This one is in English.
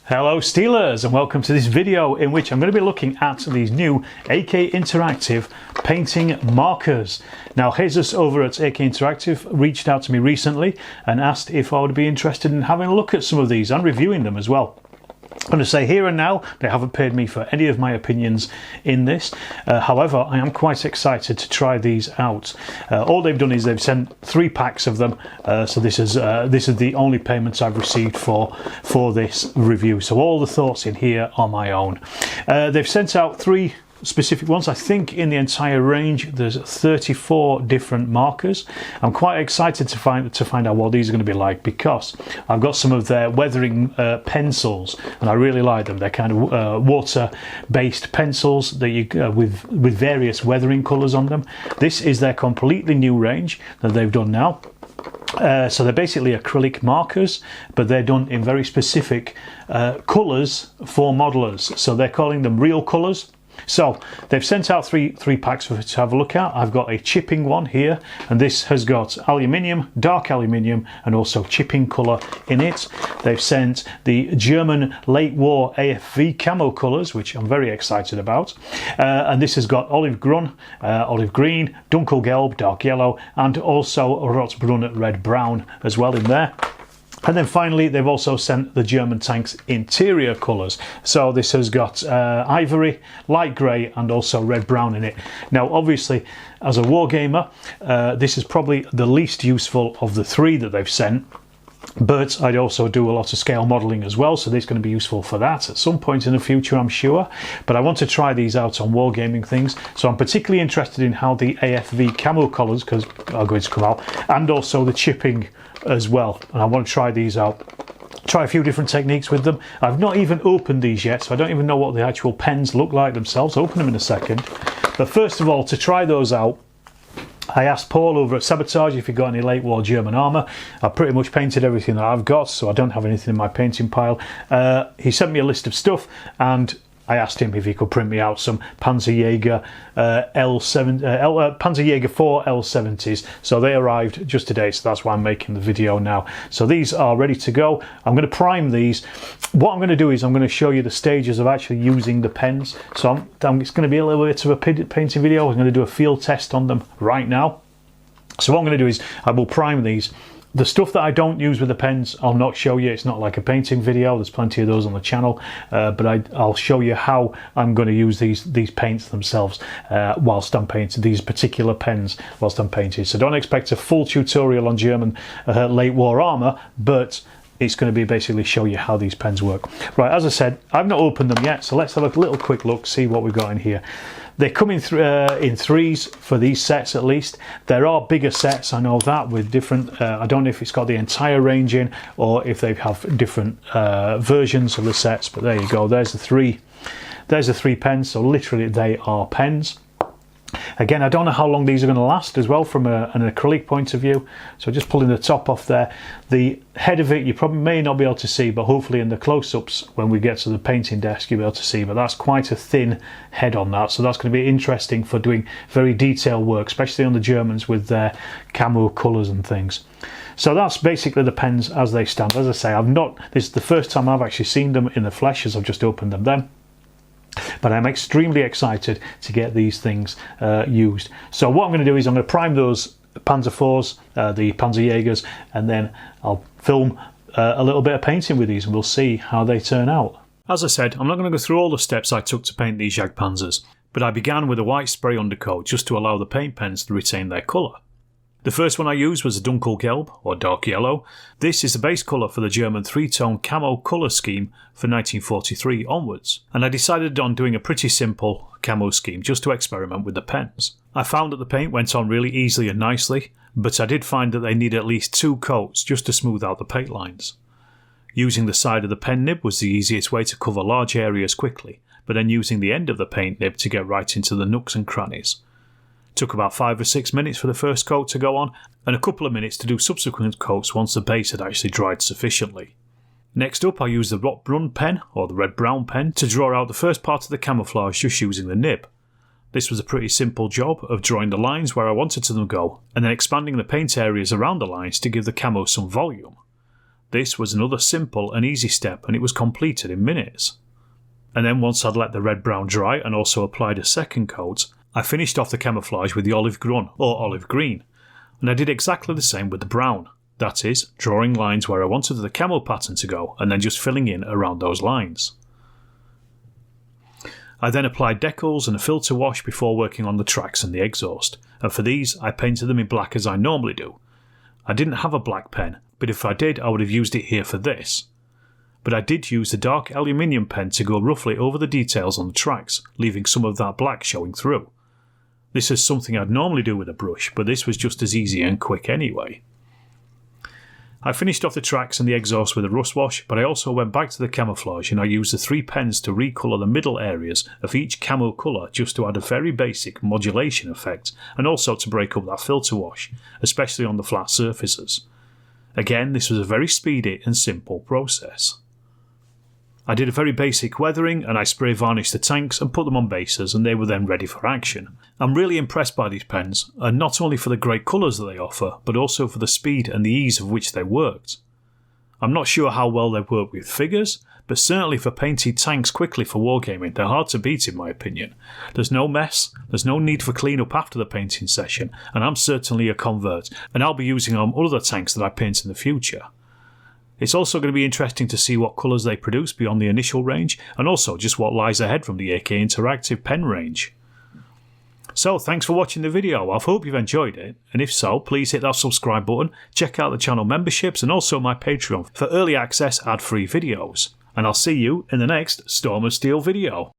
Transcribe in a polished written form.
Hello Steelers, and welcome to this video in which I'm going to be looking at these new AK Interactive painting markers. Now Jesus over at AK Interactive reached out to me recently and asked if I would be interested in having a look at some of these and reviewing them as well. I'm going to say here and now, they haven't paid me for any of my opinions in this. However, I am quite excited to try these out. All they've done is they've sent 3 packs of them. So this is the only payments I've received for this review. So all the thoughts in here are my own. They've sent out 3 specific ones. I think in the entire range there's 34 different markers. I'm quite excited to find out what these are going to be like, because I've got some of their weathering pencils and I really like them. They're kind of water based pencils that you with various weathering colours on them. This is their completely new range that they've done now. So they're basically acrylic markers, but they're done in very specific colours for modelers. So they're calling them real colours. So they've sent out three packs for us to have a look at. I've got a chipping one here, and this has got aluminium, dark aluminium, and also chipping colour in it. They've sent the German late war AFV camo colours, which I'm very excited about. And this has got olive grün, olive green, dunkelgelb, dark yellow, and also rotbrun red brown as well in there. And then finally, they've also sent the German tank's interior colours. So this has got ivory, light grey, and also red-brown in it. Now, obviously, as a wargamer, this is probably the least useful of the 3 that they've sent. But I'd also do a lot of scale modelling as well, so this is going to be useful for that at some point in the future, I'm sure. But I want to try these out on wargaming things, so I'm particularly interested in how the AFV camo colours are going to come out, and also the chipping as well. And I want to try these out, try a few different techniques with them. I've not even opened these yet, so I don't even know what the actual pens look like themselves. I'll open them in a second. But first of all, to try those out, I asked Paul over at Sabotage if he got any late war German armour. I pretty much painted everything that I've got, so I don't have anything in my painting pile. He sent me a list of stuff, and I asked him if he could print me out some Panzerjäger Panzerjäger 4 L70s. So they arrived just today, so that's why I'm making the video now. So these are ready to go. I'm going to prime these. What I'm going to do is I'm going to show you the stages of actually using the pens. So it's going to be a little bit of a painting video. I'm going to do a field test on them right now. So what I'm going to do is I will prime these. The stuff that I don't use with the pens, I'll not show you. It's not like a painting video. There's plenty of those on the channel, but I'll show you how I'm going to use these paints themselves whilst I'm painting these particular pens whilst I'm painting. So don't expect a full tutorial on German late war armour, but it's going to be basically show you how these pens work. Right, as I said, I've not opened them yet, so let's have a little quick look, see what we've got in here. They come in 3s for these sets at least. There are bigger sets, I know that, with different, I don't know if it's got the entire range in or if they have different versions of the sets, but there you go. There's the 3 pens, so literally they are pens. Again, I don't know how long these are going to last as well from an acrylic point of view. So just pulling the top off there. The head of it you probably may not be able to see, but hopefully in the close-ups when we get to the painting desk you'll be able to see. But that's quite a thin head on that, so that's going to be interesting for doing very detailed work, especially on the Germans with their camo colours and things. So that's basically the pens as they stand. As I say, this is the first time I've actually seen them in the flesh, as I've just opened them then. But I'm extremely excited to get these things used. So what I'm going to do is I'm going to prime those Panzer IVs, the Panzerjägers, and then I'll film a little bit of painting with these and we'll see how they turn out. As I said, I'm not going to go through all the steps I took to paint these Jagdpanzers, but I began with a white spray undercoat just to allow the paint pens to retain their colour. The first one I used was a Dunkelgelb, or dark yellow. This is the base colour for the German 3-tone camo colour scheme for 1943 onwards, and I decided on doing a pretty simple camo scheme just to experiment with the pens. I found that the paint went on really easily and nicely, but I did find that they need at least 2 coats just to smooth out the paint lines. Using the side of the pen nib was the easiest way to cover large areas quickly, but then using the end of the paint nib to get right into the nooks and crannies. Took about 5 or 6 minutes for the first coat to go on, and a couple of minutes to do subsequent coats once the base had actually dried sufficiently. Next up I used the rotbrun pen, or the red-brown pen, to draw out the first part of the camouflage just using the nib. This was a pretty simple job of drawing the lines where I wanted them to go, and then expanding the paint areas around the lines to give the camo some volume. This was another simple and easy step, and it was completed in minutes. And then once I'd let the red brown dry and also applied a second coat, I finished off the camouflage with the olive grun or olive green, and I did exactly the same with the brown. That is, drawing lines where I wanted the camo pattern to go and then just filling in around those lines. I then applied decals and a filter wash before working on the tracks and the exhaust, and for these I painted them in black as I normally do. I didn't have a black pen, but if I did I would have used it here for this. But I did use the dark aluminium pen to go roughly over the details on the tracks, leaving some of that black showing through. This is something I'd normally do with a brush, but this was just as easy and quick anyway. I finished off the tracks and the exhaust with a rust wash, but I also went back to the camouflage and I used the 3 pens to recolour the middle areas of each camo colour just to add a very basic modulation effect and also to break up that filter wash, especially on the flat surfaces. Again, this was a very speedy and simple process. I did a very basic weathering and I spray varnished the tanks and put them on bases, and they were then ready for action. I'm really impressed by these pens, and not only for the great colours that they offer, but also for the speed and the ease of which they worked. I'm not sure how well they work with figures, but certainly for painted tanks quickly for wargaming, they're hard to beat in my opinion. There's no mess, there's no need for clean up after the painting session, and I'm certainly a convert, and I'll be using them on other tanks that I paint in the future. It's also going to be interesting to see what colours they produce beyond the initial range, and also just what lies ahead from the AK Interactive pen range. So thanks for watching the video, I hope you've enjoyed it, and if so, please hit that subscribe button, check out the channel memberships and also my Patreon for early access ad-free videos. And I'll see you in the next Storm of Steel video.